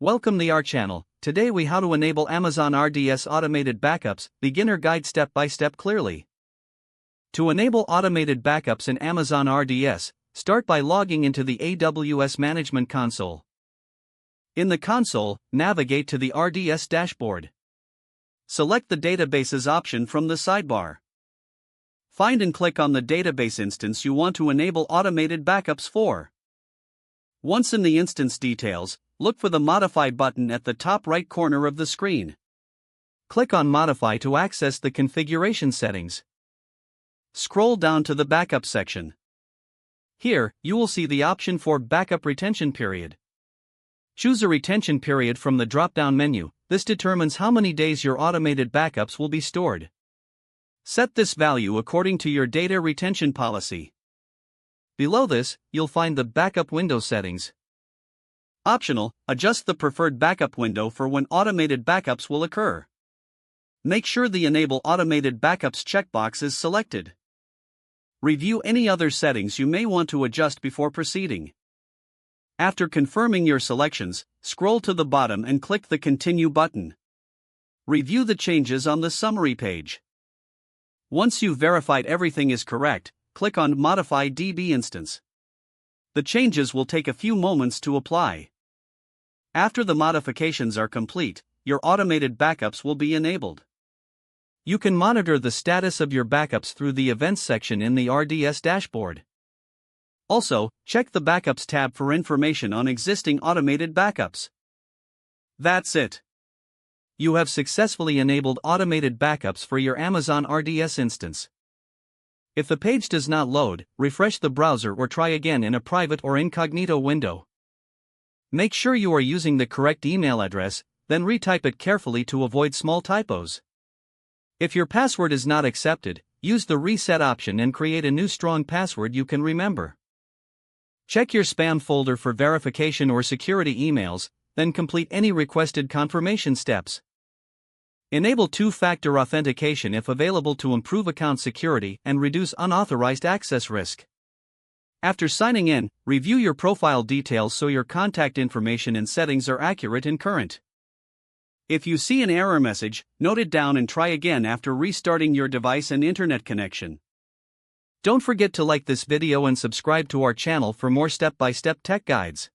Welcome to our channel. Today we how to enable Amazon RDS automated backups, beginner guide step by step clearly. To enable automated backups in Amazon RDS, start by logging into the AWS Management Console. In the console, navigate to the RDS dashboard. Select the Databases option from the sidebar. Find and click on the database instance you want to enable automated backups for. Once in the instance details, look for the Modify button at the top right corner of the screen. Click on Modify to access the configuration settings. Scroll down to the Backup section. Here, you will see the option for Backup Retention Period. Choose a retention period from the drop-down menu. This determines how many days your automated backups will be stored. Set this value according to your data retention policy. Below this, you'll find the Backup Window settings. Optional, adjust the preferred backup window for when automated backups will occur. Make sure the Enable Automated Backups checkbox is selected. Review any other settings you may want to adjust before proceeding. After confirming your selections, scroll to the bottom and click the Continue button. Review the changes on the summary page. Once you've verified everything is correct, click on Modify DB Instance. The changes will take a few moments to apply. After the modifications are complete, your automated backups will be enabled. You can monitor the status of your backups through the Events section in the RDS dashboard. Also, check the Backups tab for information on existing automated backups. That's it. You have successfully enabled automated backups for your Amazon RDS instance. If the page does not load, refresh the browser or try again in a private or incognito window. Make sure you are using the correct email address, then retype it carefully to avoid small typos. If your password is not accepted, use the Reset option and create a new strong password you can remember. Check your spam folder for verification or security emails, then complete any requested confirmation steps. Enable two-factor authentication if available to improve account security and reduce unauthorized access risk. After signing in, review your profile details so your contact information and settings are accurate and current. If you see an error message, note it down and try again after restarting your device and internet connection. Don't forget to like this video and subscribe to our channel for more step-by-step tech guides.